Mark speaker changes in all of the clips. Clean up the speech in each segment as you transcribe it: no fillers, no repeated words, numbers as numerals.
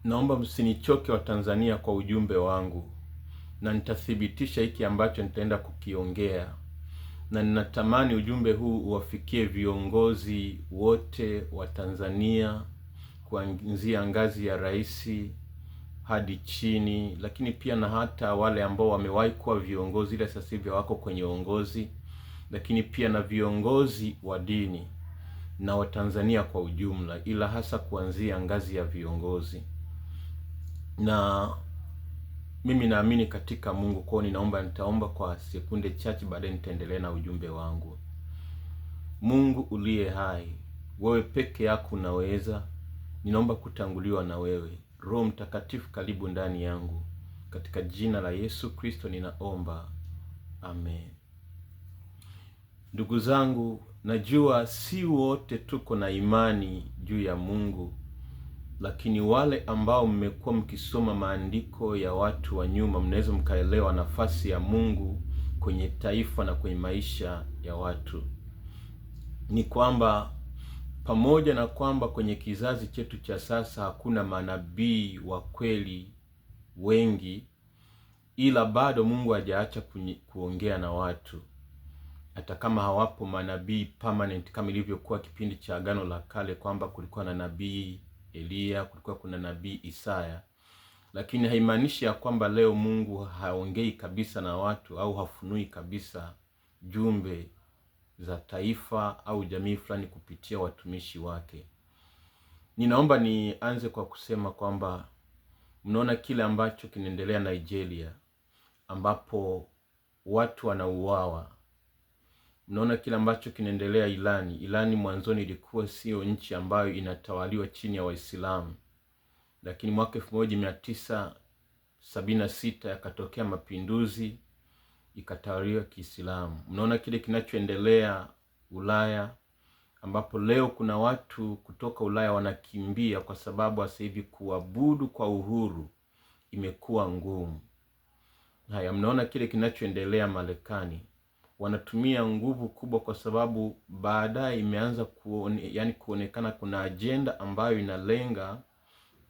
Speaker 1: Naomba msinichoke wa Tanzania kwa ujumbe wangu, na nitathibitisha hiki ambacho nitaenda kukiongea, na ninatamani ujumbe huu uwafikie viongozi wote wa Tanzania, kuanzia ngazi ya rais hadi chini, lakini pia na hata wale ambao wamewahi kuwa viongozi ila sasa hivi wako kwenye uongozi, lakini pia na viongozi wa dini na Watanzania kwa ujumla, ila hasa kuanzia ngazi ya viongozi. Na mimi naamini katika Mungu, kwa nitaomba kwa sekunde chache, baadaye nitaendelea na ujumbe wangu. Mungu uliye hai, wewe peke yako unaweza. Ninaomba kutanguliwa na wewe. Roho Mtakatifu, karibu ndani yangu. Katika jina la Yesu Kristo ninaomba. Amen. Ndugu zangu, najua si wote tuko na imani juu ya Mungu, lakini wale ambao mmekuwa mkisoma maandiko ya watu wa nyuma, mnaweza mkaelewa nafasi ya Mungu kwenye taifa na kwenye maisha ya watu. Ni kwamba pamoja na kwamba kwenye kizazi chetu cha sasa hakuna manabii wa kweli wengi, ila bado Mungu hajaacha kuongea na watu. Hata kama hawapo manabii permanent kama ilivyokuwa kipindi cha Agano la Kale, kwamba kulikuwa na nabii Elia, kulikuwa kuna nabii Isaya, lakini haimaanishi ya kwamba leo Mungu haongei kabisa na watu au hafunui kabisa jumbe za taifa au jamii fulani kupitia watumishi wake. Ninaomba nianze kwa kusema kwamba mnaona kile ambacho kinaendelea Nigeria, ambapo watu wanauawa. Mnaona kile ambacho kinaendelea Irani mwanzoni ilikuwa sio nchi ambayo inatawaliwa chini ya Waislamu, lakini mwaka 1976 yakatokea mapinduzi, ikatawaliwa Kiislamu. Mnaona kile kinachoendelea Ulaya, ambapo leo kuna watu kutoka Ulaya wanakimbia kwa sababu sasa hivi kuabudu kwa uhuru imekuwa ngumu. Haya, mnaona kile kinachoendelea Marekani, wanatumia nguvu kubwa kwa sababu baadaye imeanza kuonekana kuna ajenda ambayo inalenga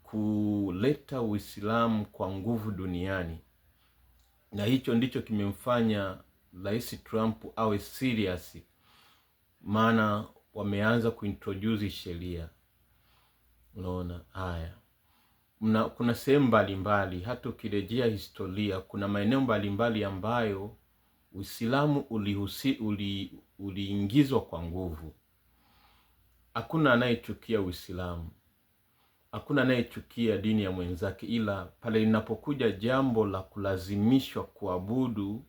Speaker 1: kuleta Uislamu kwa nguvu duniani, na hicho ndicho kimemfanya Rais Trump awe serious, maana wameanza kuintroduce sheria. Unaona haya, kuna sehemu mbalimbali, hata ukirejea historia, kuna maeneo mbalimbali ambayo Uislamu uliingizwa kwa nguvu. Hakuna anayechukia Uislamu, hakuna anayechukia dini ya mwenzake, ila pale linapokuja jambo la kulazimishwa kuabudu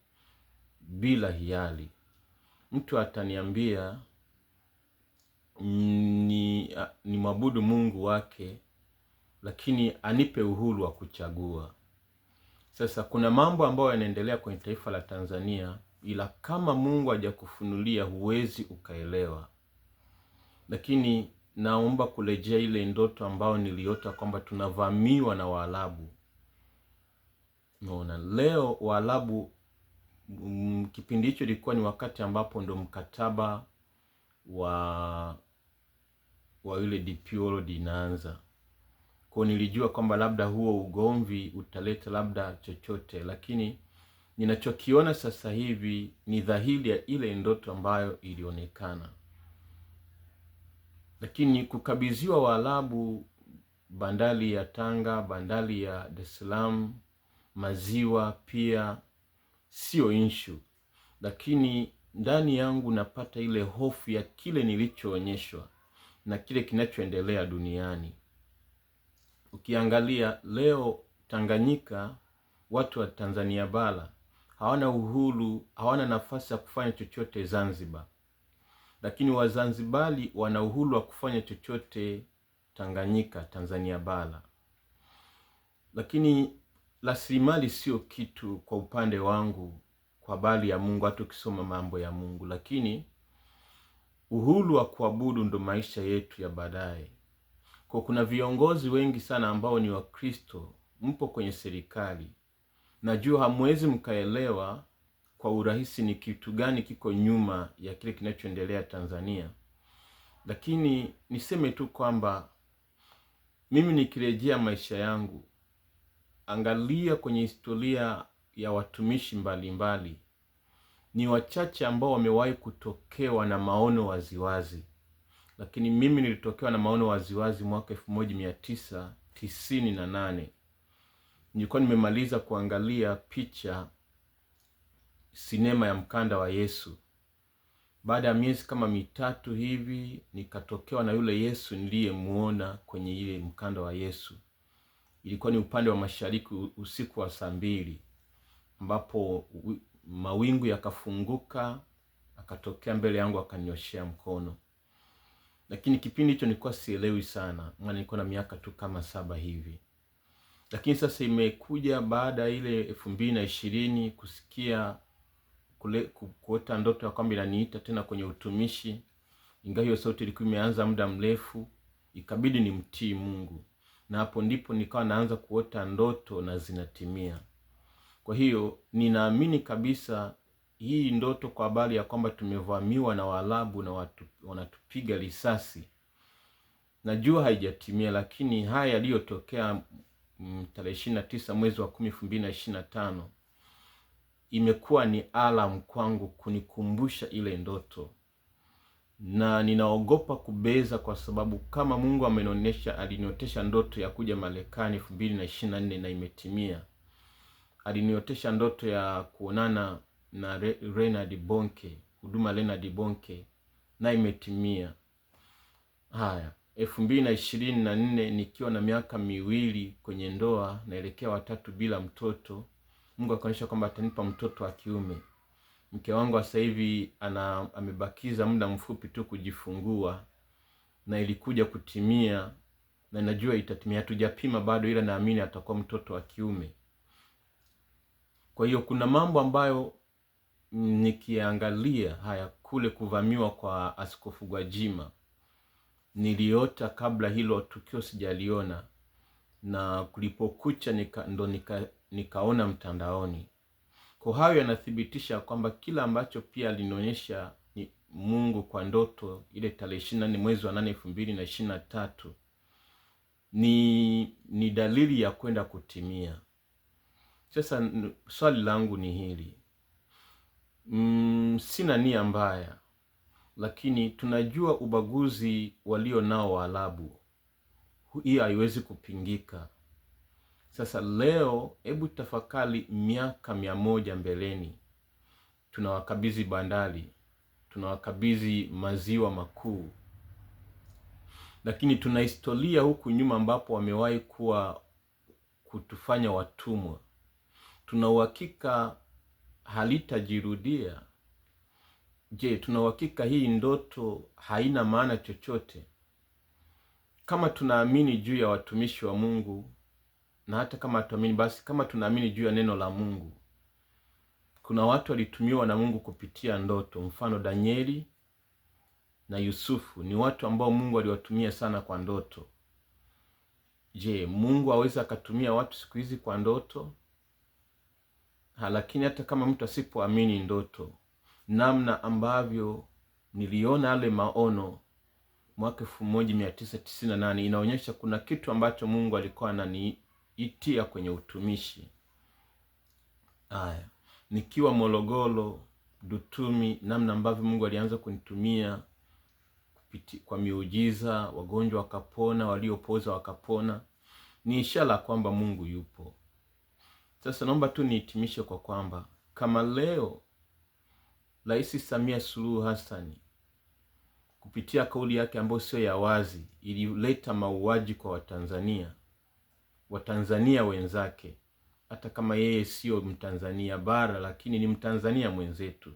Speaker 1: bila hiari, mtu ataniambia ni mwabudu Mungu wake, lakini anipe uhuru wa kuchagua. Sasa kuna mambo ambayo yanaendelea kwenye taifa la Tanzania, ila kama Mungu hajakufunulia huwezi ukaelewa. Lakini naomba kurejea ile ndoto ambayo niliota kwamba tunavamiwa na Waarabu. Unaona, leo Waarabu, kipindi hicho ilikuwa ni wakati ambapo ndo mkataba wa ile DP World inaanza. Kwa nilijua kwamba labda huo ugomvi utaleta labda chochote, lakini ninachokiona sasa hivi ni dhahiri ya ile ndoto ambayo ilionekana. Lakini kukabidhiwa Waarabu bandari ya Tanga, bandari ya Dar es Salaam, maziwa pia sio issue, lakini ndani yangu napata ile hofu ya kile nilichoonyeshwa na kile kinachoendelea duniani. Ukiangalia leo Tanganyika, watu wa Tanzania bara hawana uhuru, hawana nafasi ya kufanya chochote Zanzibar, lakini Wazanzibari wana uhuru wa kufanya chochote Tanganyika, Tanzania bara. Lakini rasilimali sio kitu kwa upande wangu kwa habari ya Mungu, hata ukisoma mambo ya Mungu, lakini uhuru wa kuabudu ndo maisha yetu ya baadaye. Kwa kuna viongozi wengi sana ambao ni Wakristo, mpo kwenye serikali, najua hamwezi mkaelewa kwa urahisi ni kitu gani kiko nyuma ya kile kinachoendelea Tanzania. Lakini niseme tu kwamba Mimi nikirejea maisha yangu, angalia kwenye historia ya watumishi mbalimbali, ni wachache ambao wamewahi kutokewa na maono waziwazi. Lakini mimi nilitokewa na maono waziwazi mwaka 1998. Nilikuwa nimemaliza kuangalia picha sinema ya Mkanda wa Yesu. Baada ya miezi kama mitatu hivi, nikatokewa na yule Yesu niliyemuona kwenye ile Mkanda wa Yesu. Ilikuwa ni upande wa mashariki, usiku wa saa 2, ambapo mawingu yakafunguka, akatokea mbele yangu, akanyoshea mkono. Lakini kipindi hicho nilikuwa sielewi sana, maana nilikuwa na miaka tu kama 7 hivi. Lakini sasa imekuja baada ile 2020 kusikia kuota ndoto ya kwamba inaniita tena kwenye utumishi. Ingawa hiyo sauti ilikuwa imeanza muda mrefu, ikabidi nimtii Mungu. Na hapo ndipo nikawa naanza kuota ndoto na zinatimia. Kwa hiyo ninaamini kabisa hii ndoto kwa habari ya kwamba tumevamiwa na Waarabu na wanatupiga risasi, najua haijatimia, lakini haya yaliyotokea tarehe 29 mwezi wa 10 2025 imekuwa ni alarm kwangu kunikumbusha ile ndoto. Na ninaogopa kubeza, kwa sababu kama Mungu aliniotesha ndoto ya kuja Marekani 2024 na imetimia. Aliniotesha ndoto ya kuonana na Reinhard Bonnke, huduma Reinhard Bonnke, na imetimia. Haya, 2024 nikiwa na miaka 2 kwenye ndoa, naelekea 3 bila mtoto, Mungu akaonyesha kwamba atanipa mtoto wa kiume. Mke wangu sasa hivi amebakiza muda mfupi tu kujifungua, na ilikuja kutimia, na najua itatimia. Hatujapima bado, ila naamini atakuwa mtoto wa kiume. Kwa hiyo kuna mambo ambayo nikiangalia haya, kule kuvamiwa kwa Askofu Gwajima niliota kabla hilo tukio sijaliona, na kulipokucha nikaona mtandaoni. Kwa hayo yanathibitisha kwamba kila ambacho pia alinionyesha ni Mungu kwa ndoto ile tarehe 24 mwezi wa 8 2023 ni dalili ya kwenda kutimia. Sasa swali langu ni hili. Sina nia mbaya, lakini tunajua ubaguzi walio nao Waarabu, hii haiwezi kupingika. Sasa leo hebu tafakari miaka 100 mbeleni. Tunawakabidhi bandari, tunawakabidhi maziwa makuu, lakini tuna historia huku nyuma ambapo wamewahi kutufanya watumwa. Tuna uhakika halitajirudia? Je, tuna uhakika hii ndoto haina maana chochote? Kama tunaamini juu ya watumishi wa Mungu, na hata kama tuamini, basi kama tunaamini juu ya neno la Mungu, kuna watu walitumiwa na Mungu kupitia ndoto. Mfano Danieli na Yusufu ni watu ambao Mungu aliwatumia sana kwa ndoto. Je, Mungu aweza akatumia watu siku hizi kwa ndoto? Lakini hata kama mtu asipoamini ndoto, namna ambavyo niliona yale maono mwaka 1998 inaonyesha kuna kitu ambacho Mungu alikuwa ananiitia kwenye utumishi. Haya, nikiwa Morogoro, Dutumi, namna ambavyo Mungu alianza kunitumia kwa miujiza, wagonjwa wakapona, waliopoza wakapona, ni ishara kwamba Mungu yupo. Sasa naomba tu nihitimishe kwa kwamba kama leo Rais Samia Suluhu Hassan kupitia kauli yake ambayo sio ya wazi ilileta mauaji kwa Watanzania wenzake, hata kama yeye sio Mtanzania bara, lakini ni Mtanzania mwenzetu.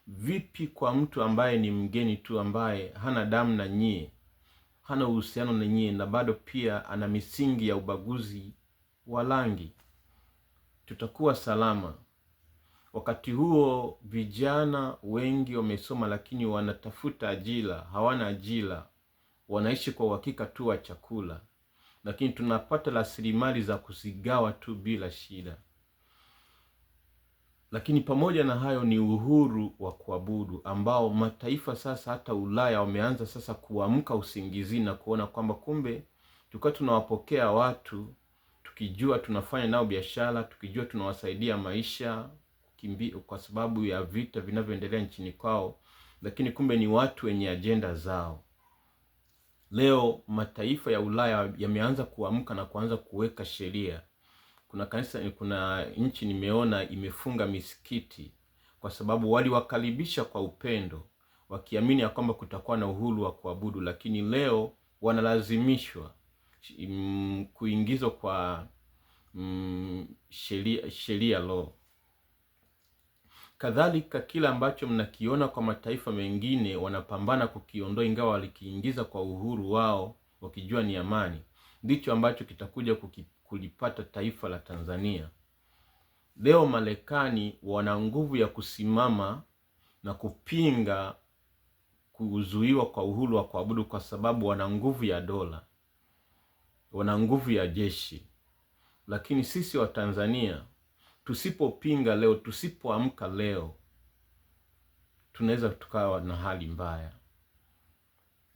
Speaker 1: Vipi kwa mtu ambaye ni mgeni tu, ambaye hana damu na nyie, hana uhusiano na nyie, na bado pia ana misingi ya ubaguzi wa rangi? Tutakuwa salama? Wakati huo vijana wengi wamesoma, lakini wanatafuta ajira, hawana ajira, wanaishi kwa uhakika tu wa chakula, lakini tunapata rasilimali za kuzigawa tu bila shida. Lakini pamoja na hayo ni uhuru wa kuabudu ambao mataifa sasa, hata Ulaya, wameanza sasa kuamka usingizini na kuona kwamba kumbe tulikuwa tunawapokea watu tukijua tunafanya nao biashara, tukijua tunawasaidia maisha kwa sababu ya vita vinavyoendelea nchini kwao, lakini kumbe ni watu wenye ajenda zao. Leo mataifa ya Ulaya yameanza kuamka na kuanza kuweka sheria. Kuna nchi nimeona imefunga misikiti kwa sababu waliwakaribisha kwa upendo, wakiamini ya kwamba kutakuwa na uhuru wa kuabudu, lakini leo wanalazimishwa kuingizwa kwa sheria law. Kadhalika kila ambacho mnakiona kwa mataifa mengine wanapambana kukiondoa, ingawa walikiingiza kwa uhuru wao wakijua ni amani, ndicho ambacho kitakuja kulipata taifa la Tanzania. Leo Marekani wana nguvu ya kusimama na kupinga kuzuiwa kwa uhuru wa kuabudu, kwa sababu wana nguvu ya dola, wana nguvu ya jeshi. Lakini sisi wa Tanzania tusipopinga leo, tusipoamka leo, tunaweza tukawa na hali mbaya.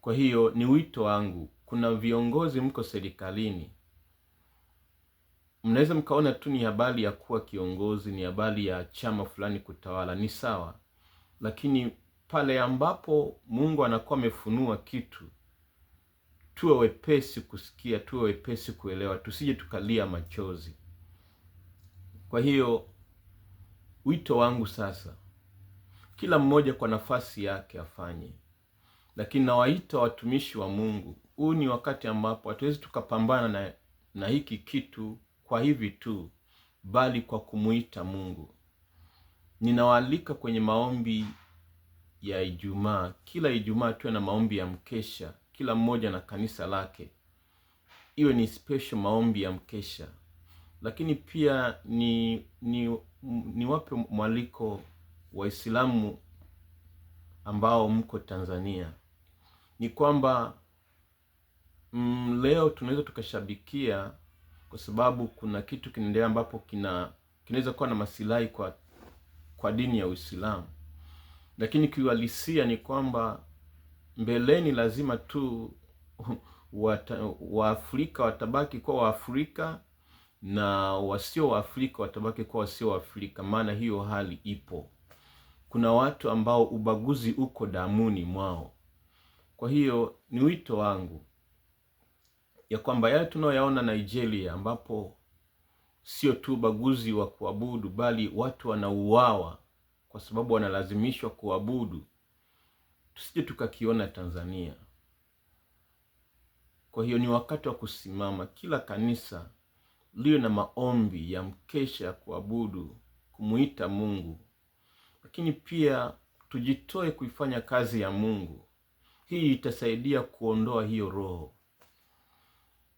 Speaker 1: Kwa hiyo ni wito wangu, kuna viongozi mko serikalini, mnaweza mkaona tu ni habari ya kuwa kiongozi, ni habari ya chama fulani kutawala, ni sawa, lakini pale ambapo Mungu anakuwa amefunua kitu, tuwe wepesi kusikia, tuwe wepesi kuelewa, tusije tukalia machozi. Kwa hiyo wito wangu sasa, kila mmoja kwa nafasi yake afanye, lakini nawaita watumishi wa Mungu, huu ni wakati ambapo hatuwezi tukapambana na hiki kitu kwa hivi tu, bali kwa kumuita Mungu. Ninawaalika kwenye maombi ya Ijumaa. Kila Ijumaa tuwe na maombi ya mkesha, kila mmoja na kanisa lake, iwe ni special maombi ya mkesha. Lakini pia ni wape mwaliko Waislamu ambao mko Tanzania, ni kwamba leo tunaweza tukashabikia kwa sababu kuna kitu kinaendelea ambapo kinaweza kuwa na masilahi kwa dini ya Uislamu, lakini kiuhalisia ni kwamba mbeleni lazima tu Waafrika watabaki kwa Waafrika na wasio Waafrika watabaki kwa wasio Waafrika, maana hiyo hali ipo. Kuna watu ambao ubaguzi uko damuni mwao. Kwa hiyo ni wito wangu ya kwamba yale tunayoyaona Nigeria, ambapo sio tu ubaguzi wa kuabudu, bali watu wanauawa kwa sababu wanalazimishwa kuabudu, tusije tukakiona Tanzania. Kwa hiyo ni wakati wa kusimama, kila kanisa liwe na maombi ya mkesha kuabudu, kumuita Mungu, lakini pia tujitoe kuifanya kazi ya Mungu. Hii itasaidia kuondoa hiyo roho.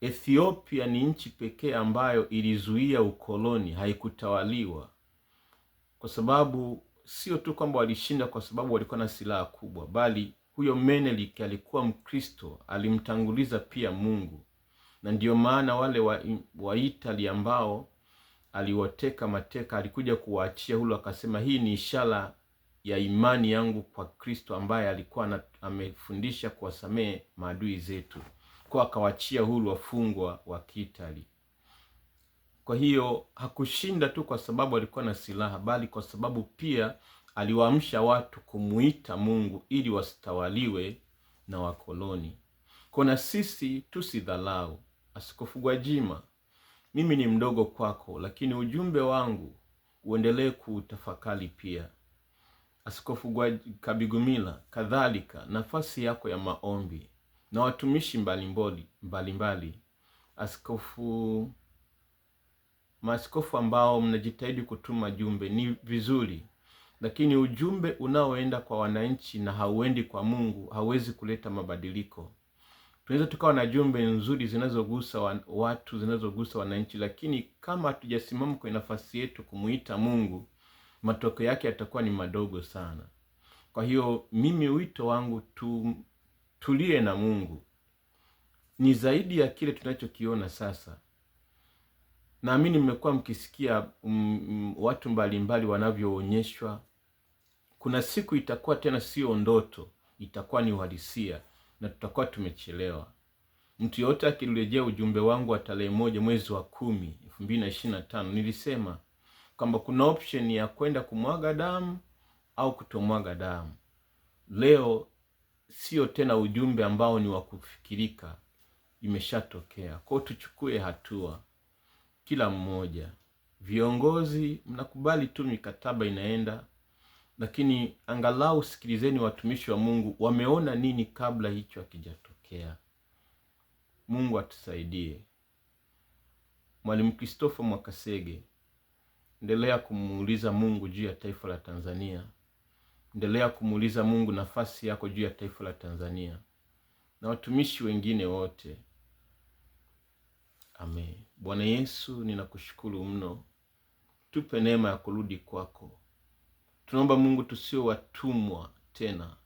Speaker 1: Ethiopia ni nchi pekee ambayo ilizuia ukoloni, haikutawaliwa, kwa sababu sio tu kwamba walishinda kwa sababu walikuwa na silaha kubwa, bali huyo Menelik alikuwa Mkristo, alimtanguliza pia Mungu. Na ndio maana wale wa Italy ambao aliwateka mateka, alikuja kuwaachia huru, akasema hii ni ishara ya imani yangu kwa Kristo ambaye alikuwa amefundisha kuwasamehe maadui zetu, kwa akawachia huru wafungwa wa Kiitali. Kwa hiyo hakushinda tu kwa sababu alikuwa na silaha, bali kwa sababu pia aliwaamsha watu kumuita Mungu ili wasitawaliwe na wakoloni. Kuna sisi tusidhalau. Askofu Gwajima, mimi ni mdogo kwako, lakini ujumbe wangu uendelee kutafakari pia. Askofu Kabigumila, kadhalika nafasi yako ya maombi na watumishi mbalimbali. Maaskofu ambao mnajitahidi kutuma jumbe ni vizuri, lakini ujumbe unaoenda kwa wananchi na hauendi kwa Mungu hauwezi kuleta mabadiliko. Tunaweza tukawa na jumbe nzuri zinazogusa watu, zinazogusa wananchi, lakini kama hatujasimama kwa nafasi yetu kumuita Mungu, matokeo yake yatakuwa ni madogo sana. Kwa hiyo mimi wito wangu tulie na Mungu. Ni zaidi ya kile tunachokiona sasa. Naamini mmekuwa mkisikia watu mbalimbali wanavyoonyeshwa. Kuna siku itakuwa tena sio ndoto, itakuwa ni uhalisia na tutakuwa tumechelewa. Mtu yote akirejea ujumbe wangu wa tarehe 1 mwezi wa 10 2025, nilisema kwamba kuna option ya kwenda kumwaga damu au kutomwaga damu. Leo sio tena ujumbe ambao ni wa kufikirika, imeshatokea. Kwa tuchukue hatua kila mmoja. Viongozi mnakubali tu mikataba inaenda, lakini angalau sikilizeni watumishi wa Mungu wameona nini kabla hicho hakijatokea. Mungu atusaidie. Mwalimu Christopher Mwakasege, endelea kumuuliza Mungu juu ya taifa la Tanzania. Endelea kumuuliza Mungu nafasi yako juu ya taifa la Tanzania na watumishi wengine wote. Amen. Bwana Yesu, ninakushukuru mno. Tupe neema ya kurudi kwako. Tunaomba Mungu tusio watumwa tena.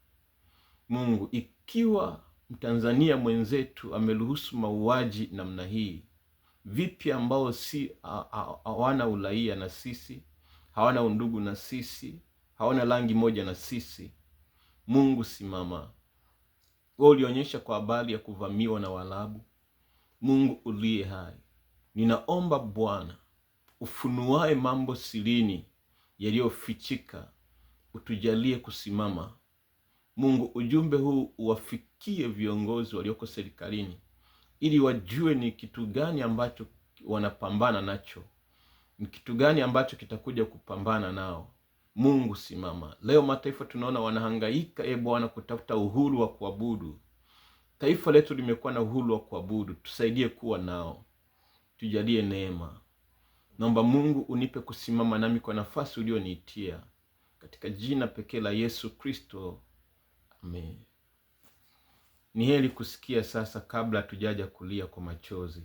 Speaker 1: Mungu, ikiwa Mtanzania mwenzetu ameruhusu mauaji namna hii, vipi ambao si hawana uraia na sisi, hawana undugu na sisi, hawana rangi moja na sisi? Mungu simama. Wewe ulionyesha kwa habari ya kuvamiwa na Waarabu. Mungu uliye hai, ninaomba Bwana ufunuae mambo sirini yaliyofichika, utujalie kusimama. Mungu, ujumbe huu uwafikie viongozi walioko serikalini ili wajue ni kitu gani ambacho wanapambana nacho, ni kitu gani ambacho kitakuja kupambana nao. Mungu simama. Leo mataifa tunaona wanahangaika Bwana kutafuta uhuru wa kuabudu. Taifa letu limekuwa na uhuru wa kuabudu, tusaidie kuwa nao. Tujalie neema. Naomba Mungu unipe kusimama nami kwa nafasi ulioniitia, katika jina pekee la Yesu Kristo. Amen. Ni heri kusikia sasa kabla tujaja kulia kwa machozi.